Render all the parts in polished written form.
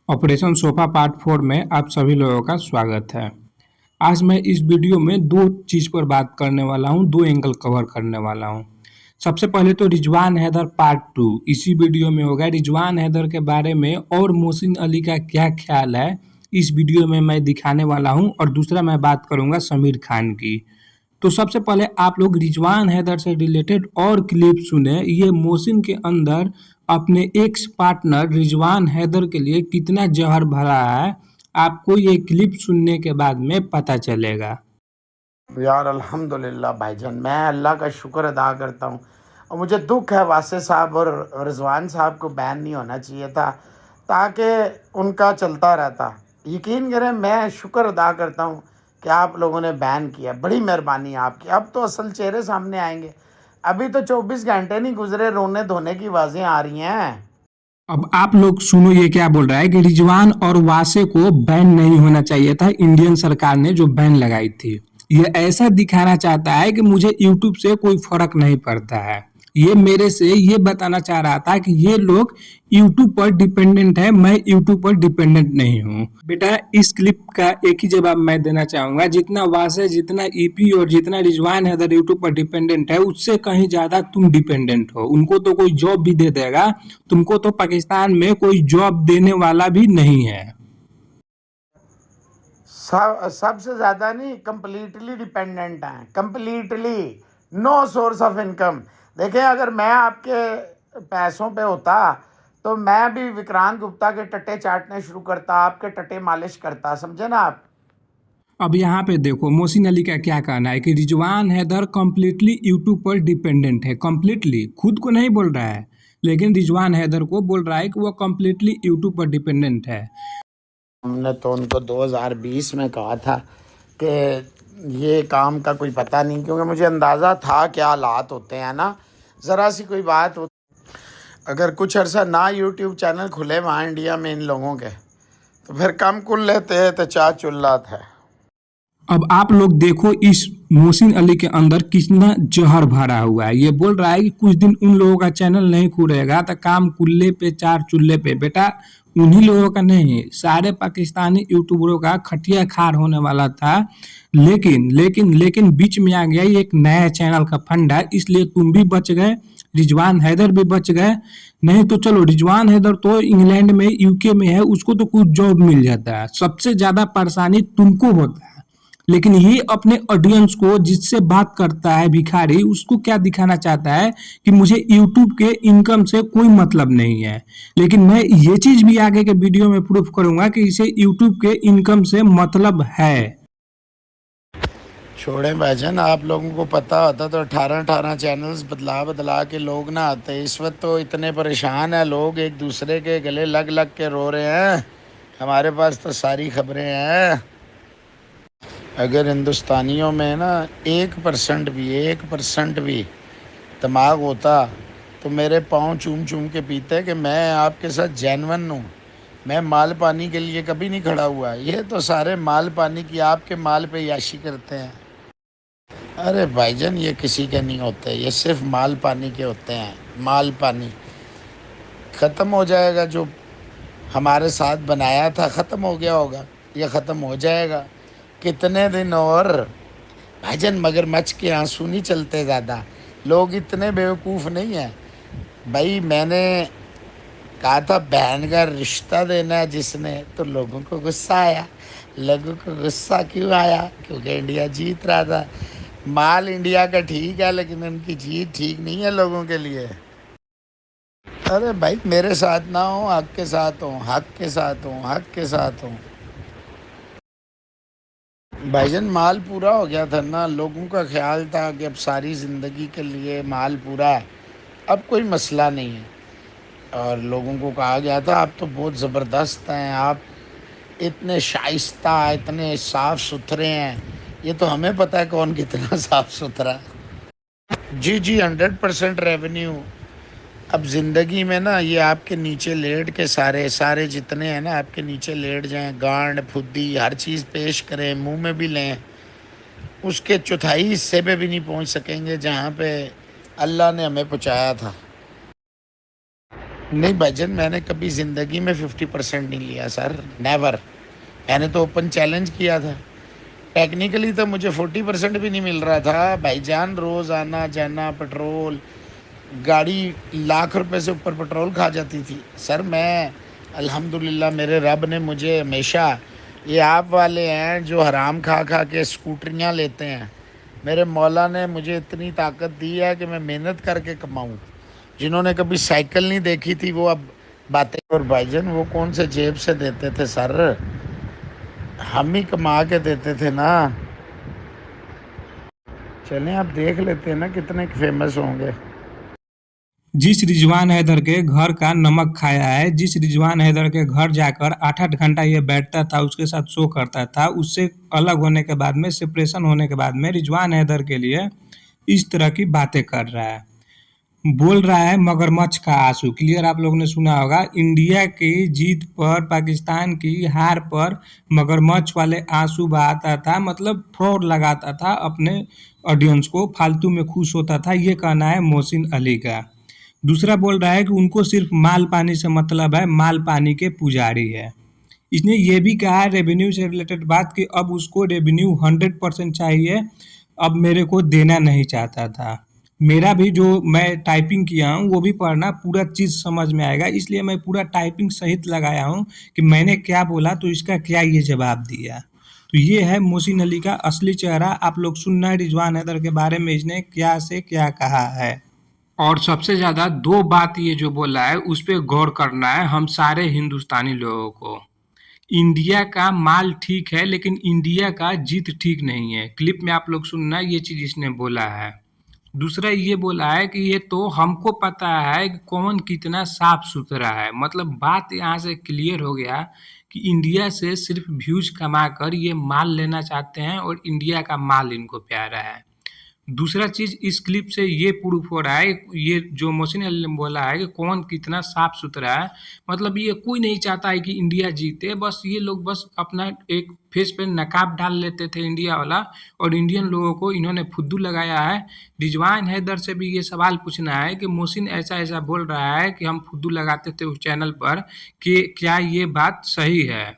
Operation sofa part 4 में आप सभी लोगों का स्वागत है। आज मैं इस वीडियो में दो चीज़ पर बात करने वाला हूं, दो एंगल कवर करने वाला हूं। सबसे पहले तो रिजवान हैदर पार्ट 2 इसी वीडियो में होगा। रिजवान हैदर के बारे में और मोहसिन अली का क्या ख्याल है इस वीडियो में मैं दिखाने वाला हूं, और दूसरा मैं बात करूंगा समीर खान की। तो सबसे पहले आप लोग रिजवान हैदर से रिलेटेड और क्लिप सुने। ये मोहसिन के अंदर अपने एक्स पार्टनर रिजवान हैदर के लिए कितना जहर भरा है, आपको ये क्लिप सुनने के बाद में पता चलेगा। यार अल्हम्दुलिल्लाह भाईजान, मैं अल्लाह का शुक्र अदा करता हूँ। और मुझे दुख है वासे साहब और रिजवान साहब को बैन नहीं होना चाहिए था, ताकि उनका चलता रहता। यकीन करें, मैं शुक्र अदा करता हूँ कि आप लोगों ने बैन किया। बड़ी मेहरबानी आपकी। अब तो असल चेहरे सामने आएंगे। अभी तो 24 घंटे नहीं गुजरे, रोने धोने की आवाज़ें आ रही हैं। अब आप लोग सुनो, ये क्या बोल रहा है कि रिजवान और वासे को बैन नहीं होना चाहिए था। इंडियन सरकार ने जो बैन लगाई थी, ये ऐसा दिखाना चाहता है कि मुझे यूट्यूब से कोई फर्क नहीं पड़ता है। ये मेरे से ये बताना चाह रहा था कि ये लोग यूट्यूब पर डिपेंडेंट है, मैं यूट्यूब पर डिपेंडेंट नहीं हूँ। बेटा, इस क्लिप का एक ही जवाब मैं देना चाहूंगा, जितना वासे, जितना ईपी और जितना रिजवान हैदर यूट्यूब पर डिपेंडेंट है, उससे कहीं ज्यादा तुम डिपेंडेंट हो। उनको तो कोई जॉब भी दे देगा, तुमको तो पाकिस्तान में कोई जॉब देने वाला भी नहीं है। सबसे ज़्यादा नहीं, कंप्लीटली डिपेंडेंट हैं। Completely no source of income. देखें, अगर मैं आपके पैसों पे होता तो मैं भी विक्रांत गुप्ता के टट्टे चाटने शुरू करता, आपके टट्टे मालिश करता। समझे ना आप? अब यहाँ पे देखो मोहसिन अली का क्या कहना है कि रिजवान हैदर कम्प्लीटली यूट्यूब पर डिपेंडेंट है। कम्प्लीटली खुद को नहीं बोल रहा है, लेकिन रिजवान हैदर को बोल रहा है कि वो कम्प्लीटली यूट्यूब पर डिपेंडेंट है। हमने तो उनको 2020 में कहा था कि ये काम का कोई पता नहीं, क्योंकि मुझे अंदाज़ा था क्या हालात होते हैं ना। ज़रा सी कोई बात हो, अगर कुछ अरसा ना यूट्यूब चैनल खुले वहाँ इंडिया में इन लोगों के, तो फिर कम कुल लेते हैं तो चार चुल्लात है। अब आप लोग देखो इस मोहसिन अली के अंदर कितना जहर भरा हुआ है। ये बोल रहा है कि कुछ दिन उन लोगों का चैनल नहीं खुलेगा तो काम कुल्ले पे चार चूल्हे पे। बेटा, उन्हीं लोगों का नहीं, सारे पाकिस्तानी यूट्यूबरों का खटिया खार होने वाला था। लेकिन लेकिन लेकिन बीच में आ गया ये एक नया चैनल का फंडा, इसलिए तुम भी बच गए, रिजवान हैदर भी बच गए। नहीं तो चलो, रिजवान हैदर तो इंग्लैंड में, यूके में है, उसको तो कुछ जॉब मिल जाता है। सबसे ज्यादा परेशानी तुमको होता है। लेकिन ये अपने ऑडियंस को, जिससे बात करता है भिखारी, उसको क्या दिखाना चाहता है कि मुझे यूट्यूब के इनकम से कोई मतलब नहीं है। लेकिन मैं ये चीज भी आगे के वीडियो में प्रूफ करूंगा कि इसे यूट्यूब के इनकम से मतलब है। छोड़े भाईजान, आप लोगों को पता होता तो 18 चैनल्स बदला बदला के लोग ना आते। इस वक्त तो इतने परेशान हैं लोग, एक दूसरे के गले लग लग के रो रहे हैं। हमारे पास तो सारी खबरें हैं। अगर हिंदुस्तानियों में ना 1% भी दिमाग होता तो मेरे पाँव चूम चूम के पीते कि मैं आपके साथ जेन्युइन हूँ। मैं माल पानी के लिए कभी नहीं खड़ा हुआ। ये तो सारे माल पानी की आपके माल पे याशी करते हैं। अरे भाईजान, ये किसी के नहीं होते, ये सिर्फ माल पानी के होते हैं। माल पानी ख़त्म हो जाएगा। जो हमारे साथ बनाया था ख़त्म हो गया होगा, ये ख़त्म हो जाएगा। कितने दिन और भाईजान? मगरमच्छ के आंसू नहीं चलते ज़्यादा। लोग इतने बेवकूफ़ नहीं हैं भाई। मैंने कहा था बहन का रिश्ता देना है जिसने, तो लोगों को गुस्सा आया। लोगों को गुस्सा क्यों आया? क्योंकि इंडिया जीत रहा था। माल इंडिया का ठीक है, लेकिन उनकी जीत ठीक नहीं है लोगों के लिए। अरे भाई, मेरे साथ ना हो, हक के साथ हो, हक के साथ हो, हक के साथ हो। भाईजान, माल पूरा हो गया था ना। लोगों का ख्याल था कि अब सारी ज़िंदगी के लिए माल पूरा है, अब कोई मसला नहीं है। और लोगों को कहा गया था आप तो बहुत ज़बरदस्त हैं, आप इतने शाइस्ता, इतने साफ़ सुथरे हैं। ये तो हमें पता है कौन कितना साफ़ सुथरा है। जी जी, 100% रेवेन्यू। अब ज़िंदगी में ना ये आपके नीचे लेट के सारे सारे जितने हैं ना, आपके नीचे लेट जाएं, गांड फुद्दी हर चीज़ पेश करें, मुंह में भी लें, उसके चौथाई हिस्से पे भी नहीं पहुंच सकेंगे जहां पे अल्लाह ने हमें पहुंचाया था। नहीं भाईजान, मैंने कभी ज़िंदगी में 50% नहीं लिया सर, नेवर। मैंने तो ओपन चैलेंज किया था। टेक्निकली तो मुझे 40% भी नहीं मिल रहा था भाईजान। रोज़ आना जाना, पेट्रोल, गाड़ी लाख रुपए से ऊपर पेट्रोल खा जाती थी सर। मैं अल्हम्दुलिल्लाह, मेरे रब ने मुझे हमेशा, ये आप वाले हैं जो हराम खा खा के स्कूटरियाँ लेते हैं, मेरे मौला ने मुझे इतनी ताकत दी है कि मैं मेहनत करके कमाऊं। जिन्होंने कभी साइकिल नहीं देखी थी वो अब बातें। और भाईजान वो कौन से जेब से देते थे सर, हम ही कमा के देते थे ना। चलें आप देख लेते हैं ना कितने फेमस होंगे। जिस रिजवान हैदर के घर का नमक खाया है, जिस रिजवान हैदर के घर जाकर 8-8 घंटा ये बैठता था, उसके साथ शो करता था, उससे अलग होने के बाद में, सेपरेशन होने के बाद में रिजवान हैदर के लिए इस तरह की बातें कर रहा है। बोल रहा है मगरमच्छ का आंसू। क्लियर आप लोगों ने सुना होगा, इंडिया की जीत पर, पाकिस्तान की हार पर मगरमच्छ वाले आंसू बहाता था, मतलब फ्रॉड लगाता था, अपने ऑडियंस को फालतू में खुश होता था, ये कहना है मोहसिन अली का। दूसरा बोल रहा है कि उनको सिर्फ माल पानी से मतलब है, माल पानी के पुजारी है। इसने ये भी कहा है रेवेन्यू से रिलेटेड बात कि अब उसको रेवेन्यू 100% चाहिए, अब मेरे को देना नहीं चाहता था। मेरा भी जो मैं टाइपिंग किया हूँ वो भी पढ़ना पूरा चीज़ समझ में आएगा, इसलिए मैं पूरा टाइपिंग सहित लगाया हूँ कि मैंने क्या बोला तो इसका क्या ये जवाब दिया। तो ये है मोहसिन अली का असली चेहरा। आप लोग सुनना है रिजवान हैदर के बारे में इसने क्या से क्या कहा है। और सबसे ज़्यादा 2 बात ये जो बोला है उस पे गौर करना है हम सारे हिंदुस्तानी लोगों को। इंडिया का माल ठीक है लेकिन इंडिया का जीत ठीक नहीं है। क्लिप में आप लोग सुनना, ये चीज़ इसने बोला है। दूसरा ये बोला है कि ये तो हमको पता है कि कौन कितना साफ सुथरा है। मतलब बात यहाँ से क्लियर हो गया कि इंडिया से सिर्फ व्यूज कमा कर ये माल लेना चाहते हैं और इंडिया का माल इनको प्यारा है। दूसरा चीज़ इस क्लिप से ये प्रूफ हो रहा है, ये जो मोहसिन अली ने बोला है कि कौन कितना साफ सुथरा है, मतलब ये कोई नहीं चाहता है कि इंडिया जीते, बस ये लोग बस अपना एक फेस पे नकाब डाल लेते थे इंडिया वाला, और इंडियन लोगों को इन्होंने फुद्दू लगाया है। रिजवान हैदर से भी ये सवाल पूछना है कि मोहसिन ऐसा ऐसा बोल रहा है कि हम फुद्दू लगाते थे उस चैनल पर, कि क्या ये बात सही है।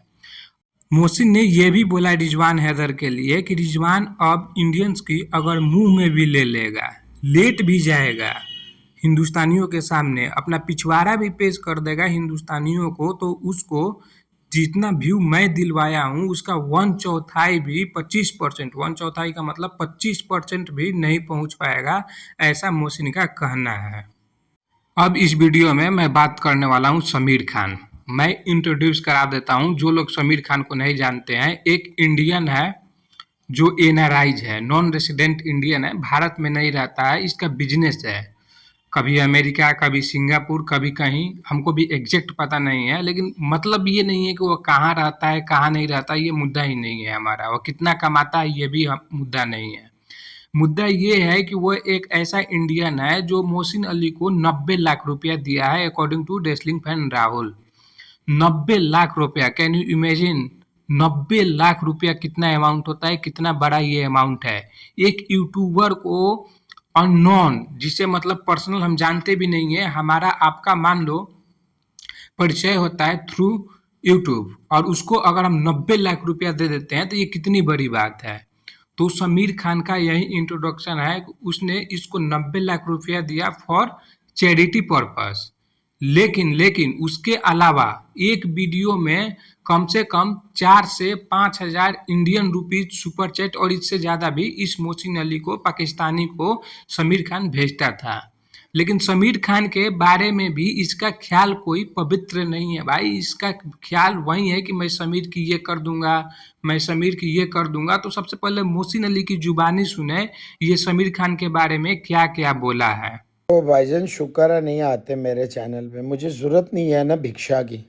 मोहसिन ने ये भी बोला रिजवान हैदर के लिए कि रिजवान अब इंडियंस की अगर मुंह में भी ले लेगा, लेट भी जाएगा हिंदुस्तानियों के सामने, अपना पिछवाड़ा भी पेश कर देगा हिंदुस्तानियों को, तो उसको जितना व्यू मैं दिलवाया हूँ उसका 1/4 भी, 25%, 1/4 का मतलब 25% भी नहीं पहुँच पाएगा, ऐसा मोहसिन का कहना है। अब इस वीडियो में मैं बात करने वाला हूँ समीर खान। मैं इंट्रोड्यूस करा देता हूँ जो लोग समीर खान को नहीं जानते हैं। एक इंडियन है जो एनआरआईज है, नॉन रेसिडेंट इंडियन है, भारत में नहीं रहता है, इसका बिजनेस है, कभी अमेरिका, कभी सिंगापुर, कभी कहीं, हमको भी एग्जैक्ट पता नहीं है, लेकिन मतलब ये नहीं है कि वो कहाँ रहता है कहाँ नहीं रहता, ये मुद्दा ही नहीं है हमारा। वो कितना कमाता है ये भी मुद्दा नहीं है। मुद्दा ये है कि वो एक ऐसा इंडियन है जो मोहसिन अली को 90 लाख रुपया दिया है, according to wrestling fan Rahul. 90 lakh रुपया, कैन यू इमेजिन? 90 लाख रुपया कितना अमाउंट होता है, कितना बड़ा ये अमाउंट है। एक यूट्यूबर को, अननोन, जिसे मतलब पर्सनल हम जानते भी नहीं है, हमारा आपका मान लो परिचय होता है थ्रू यूट्यूब, और उसको अगर हम 90 लाख रुपया दे देते हैं तो ये कितनी बड़ी बात है। तो समीर खान का यही इंट्रोडक्शन है, उसने इसको 90 लाख रुपया दिया फॉर चैरिटी पर्पस। लेकिन लेकिन उसके अलावा एक वीडियो में कम से कम 4 से 5 हज़ार इंडियन रुपीज सुपर चैट, और इससे ज़्यादा भी, इस मोहसिन अली को, पाकिस्तानी को समीर खान भेजता था। लेकिन समीर खान के बारे में भी इसका ख्याल कोई पवित्र नहीं है भाई। इसका ख्याल वही है कि मैं समीर की ये कर दूंगा, मैं समीर की ये कर दूंगा। तो सबसे पहले मोहसिन अली की जुबानी सुने, ये समीर खान के बारे में क्या क्या बोला है। तो भाईजान शुक्र है नहीं आते मेरे चैनल पे, मुझे ज़रूरत नहीं है ना भिक्षा की।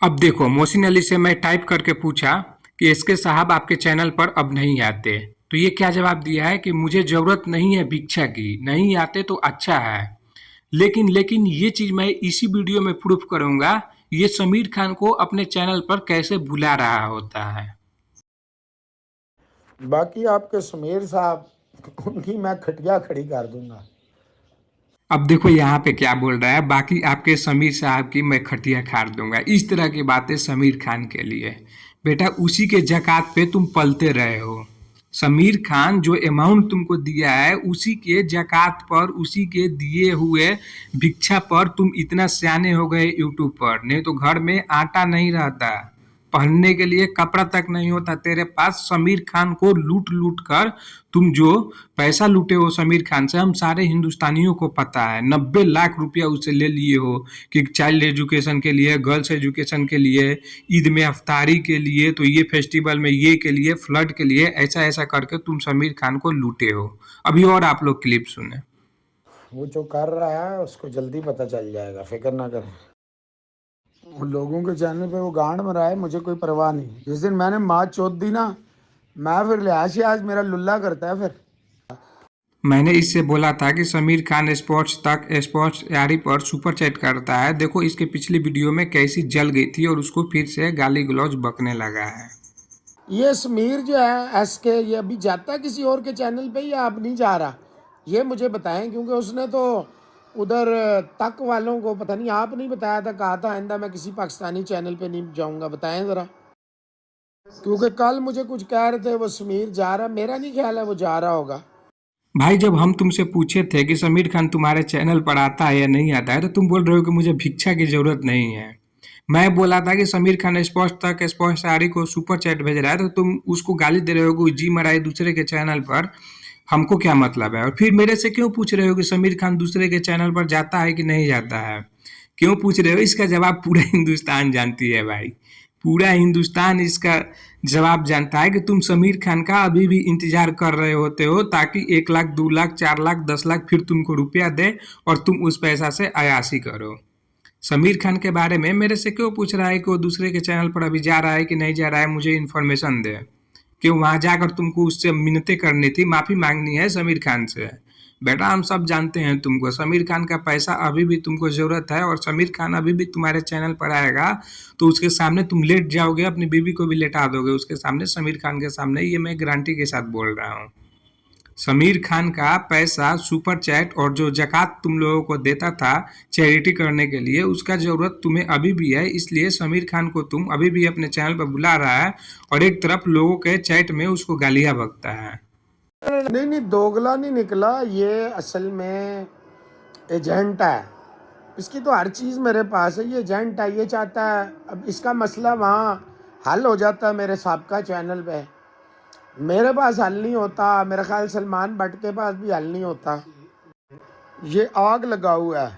अब देखो, मोहसिन अली से मैं टाइप करके पूछा कि एसके साहब आपके चैनल पर अब नहीं आते, तो ये क्या जवाब दिया है कि मुझे ज़रूरत नहीं है भिक्षा की, नहीं आते तो अच्छा है। लेकिन लेकिन ये चीज़ मैं इसी वीडियो में प्रूफ करूंगा, ये समीर खान को अपने चैनल पर कैसे बुला रहा होता है। बाकी आपके सुमेर साहब, उनकी मैं खटिया खड़ी कर दूंगा। अब देखो यहाँ पे क्या बोल रहा है, बाकी आपके समीर साहब की मैं खटिया खाड़ दूंगा। इस तरह की बातें समीर खान के लिए। बेटा उसी के जकात पे तुम पलते रहे हो। समीर खान जो अमाउंट तुमको दिया है उसी के जकात पर, उसी के दिए हुए भिक्षा पर तुम इतना सियाने हो गए यूट्यूब पर। नहीं तो घर में आटा नहीं रहता, पहनने के लिए कपड़ा तक नहीं होता तेरे पास। समीर खान को लूट लूट कर तुम जो पैसा लूटे हो समीर खान से, हम सारे हिंदुस्तानियों को पता है। 90 लाख रुपया उससे ले लिए हो कि चाइल्ड एजुकेशन के लिए, गर्ल्स एजुकेशन के लिए, ईद में अफ्तारी के लिए, तो ये फेस्टिवल में ये के लिए, फ्लड के लिए, ऐसा ऐसा करके तुम समीर खान को लूटे हो। अभी और आप लोग क्लिप सुने। वो जो कर रहा है उसको जल्दी पता चल जाएगा, फिक्र ना करें। उन लोगों के चैनल पे वो गांड मरा है, मुझे कोई परवाह नहीं। जिस दिन मैंने माँ चोद दी ना, मैं फिर लिहाज से आज मेरा लुल्ला करता है फिर। मैंने इससे बोला था कि समीर खान स्पोर्ट्स तक, स्पोर्ट्स यारी पर सुपर चैट करता है। देखो इसके पिछली वीडियो में कैसी जल गई थी और उसको फिर से गाली गलौज बकने लगा है। ये समीर जो है एसके, ये अभी जाता है किसी और के चैनल पे या अब नहीं जा रहा, ये मुझे बताएं, क्योंकि उसने तो उधर तक वालों को पता नहीं, आप नहीं बताया था, कहा था आइंदा मैं किसी पाकिस्तानी चैनल पे नहीं जाऊंगा। बताएं ज़रा, क्योंकि कल मुझे कुछ कह रहे थे वो समीर जा रहा, मेरा नहीं ख्याल है वो जा रहा होगा। भाई जब हम तुमसे पूछे थे कि समीर खान तुम्हारे चैनल पर आता है या नहीं आता है, तो तुम बोल रहे हो कि मुझे भिक्षा की जरूरत नहीं है। मैं बोला था कि समीर खान स्पोर्ट्स तक, स्पोर्ट्स यारी को सुपर चैट भेज रहा है, तो तुम उसको गाली दे रहे हो कि जी मराई दूसरे के चैनल पर, हमको क्या मतलब है। और फिर मेरे से क्यों पूछ रहे हो कि समीर खान दूसरे के चैनल पर जाता है कि नहीं जाता है, क्यों पूछ रहे हो? इसका जवाब पूरा हिंदुस्तान जानती है भाई, पूरा हिंदुस्तान इसका जवाब जानता है कि तुम समीर खान का अभी भी इंतजार कर रहे होते हो, ताकि 1 लाख, 2 लाख, 4 लाख, 10 लाख फिर तुमको रुपया दे और तुम उस पैसा से अयाशी करो। समीर खान के बारे में मेरे से क्यों पूछ रहा है कि वो दूसरे के चैनल पर अभी जा रहा है कि नहीं जा रहा है, मुझे इन्फॉर्मेशन दे। क्यों वहां जाकर तुमको उससे मिन्नतें करनी थी, माफी मांगनी है समीर खान से? बेटा हम सब जानते हैं तुमको, समीर खान का पैसा अभी भी तुमको जरूरत है, और समीर खान अभी भी तुम्हारे चैनल पर आएगा तो उसके सामने तुम लेट जाओगे, अपनी बीवी को भी लेटा दोगे उसके सामने, समीर खान के सामने। ये मैं गारंटी के साथ बोल रहा हूँ। समीर खान का पैसा, सुपर चैट और जो जकात तुम लोगों को देता था चैरिटी करने के लिए, उसका जरूरत तुम्हें अभी भी है। इसलिए समीर खान को तुम अभी भी अपने चैनल पर बुला रहा है और एक तरफ लोगों के चैट में उसको गालियां बकता है। नहीं नहीं, दोगला नहीं निकला, ये असल में एजेंट है। इसकी तो हर चीज़ मेरे पास है, ये एजेंट है, ये चाहता है अब इसका मसला वहाँ हल हो जाता है मेरे साहब चैनल पे, मेरे पास हल नहीं होता। मेरा ख्याल सलमान भट्ट के पास भी हल नहीं होता। ये आग लगा हुआ है,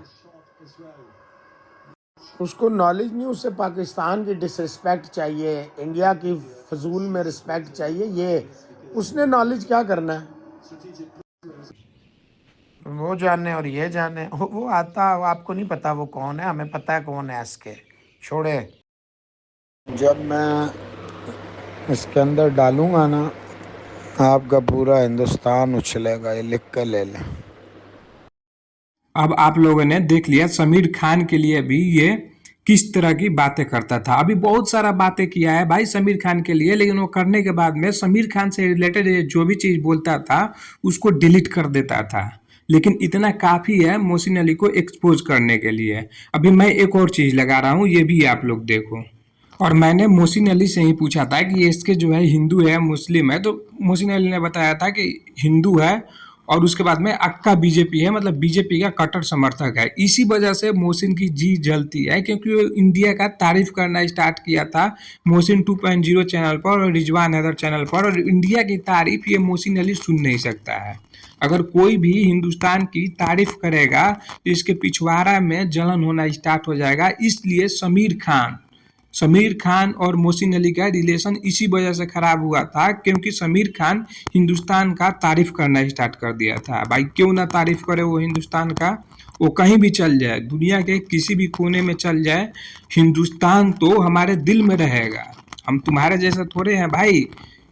उसको नॉलेज नहीं, उससे पाकिस्तान की डिसरिस्पेक्ट चाहिए, इंडिया की फजूल में रिस्पेक्ट चाहिए। ये उसने नॉलेज क्या करना है, वो जाने और ये जाने। वो आता, वो आपको नहीं पता वो कौन है, हमें पता है कौन है इसके, छोड़े। जब मैं इसके अंदर डालूंगा ना, आपका पूरा हिंदुस्तान उछलेगा, ये लिख कर ले लें। अब आप लोगों ने देख लिया समीर खान के लिए भी ये किस तरह की बातें करता था। अभी बहुत सारा बातें किया है भाई समीर खान के लिए, लेकिन वो करने के बाद में समीर खान से रिलेटेड जो भी चीज बोलता था उसको डिलीट कर देता था। लेकिन इतना काफी है मोहसिन अली को एक्सपोज करने के लिए। अभी मैं एक और चीज लगा रहा हूँ, ये भी आप लोग देखो। और मैंने मोहसिन अली से ही पूछा था कि ये इसके जो है हिंदू है मुस्लिम है, तो मोहसिन अली ने बताया था कि हिंदू है और उसके बाद में अक्का बीजेपी है, मतलब बीजेपी का कट्टर समर्थक है। इसी वजह से मोहसिन की जी जलती है, क्योंकि वो इंडिया का तारीफ करना स्टार्ट किया था मोहसिन 2.0 चैनल पर और रिजवान हैदर चैनल पर, और इंडिया की तारीफ ये मोहसिन अली सुन नहीं सकता है। अगर कोई भी हिंदुस्तान की तारीफ करेगा तो इसके पिछवाड़ा में जलन होना स्टार्ट हो जाएगा। इसलिए समीर खान और मोहसिन अली का रिलेशन इसी वजह से खराब हुआ था, क्योंकि समीर खान हिंदुस्तान का तारीफ करना स्टार्ट कर दिया था। भाई क्यों ना तारीफ करे वो हिंदुस्तान का, वो कहीं भी चल जाए, दुनिया के किसी भी कोने में चल जाए, हिंदुस्तान तो हमारे दिल में रहेगा। हम तुम्हारे जैसा थोड़े हैं भाई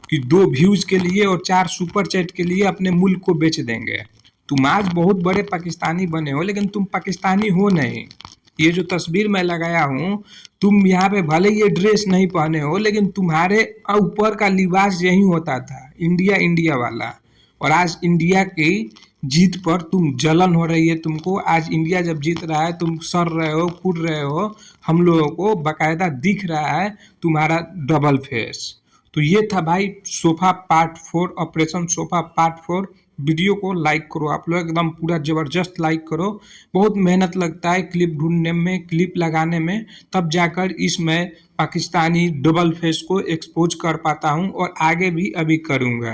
कि 2 व्यूज के लिए और 4 सुपर चैट के लिए अपने मुल्क को बेच देंगे। तुम आज बहुत बड़े पाकिस्तानी बने हो, लेकिन तुम पाकिस्तानी हो नहीं। ये जो तस्वीर मैं लगाया हूँ, तुम यहाँ पे भले ये ड्रेस नहीं पहने हो, लेकिन तुम्हारे ऊपर का लिबास यही होता था, इंडिया इंडिया वाला। और आज इंडिया की जीत पर तुम जलन हो रही है तुमको। आज इंडिया जब जीत रहा है तुम सर रहे हो, कूद रहे हो, हम लोगों को बकायदा दिख रहा है तुम्हारा डबल फेस। तो ये था भाई sofa part 4, operation sofa part 4। Video को लाइक करो आप लोग, एकदम पूरा जबरदस्त लाइक करो। बहुत मेहनत लगता है क्लिप ढूंढने में, क्लिप लगाने में, तब जाकर इस मैं पाकिस्तानी डबल फेस को एक्सपोज कर पाता हूँ और आगे भी अभी करूँगा।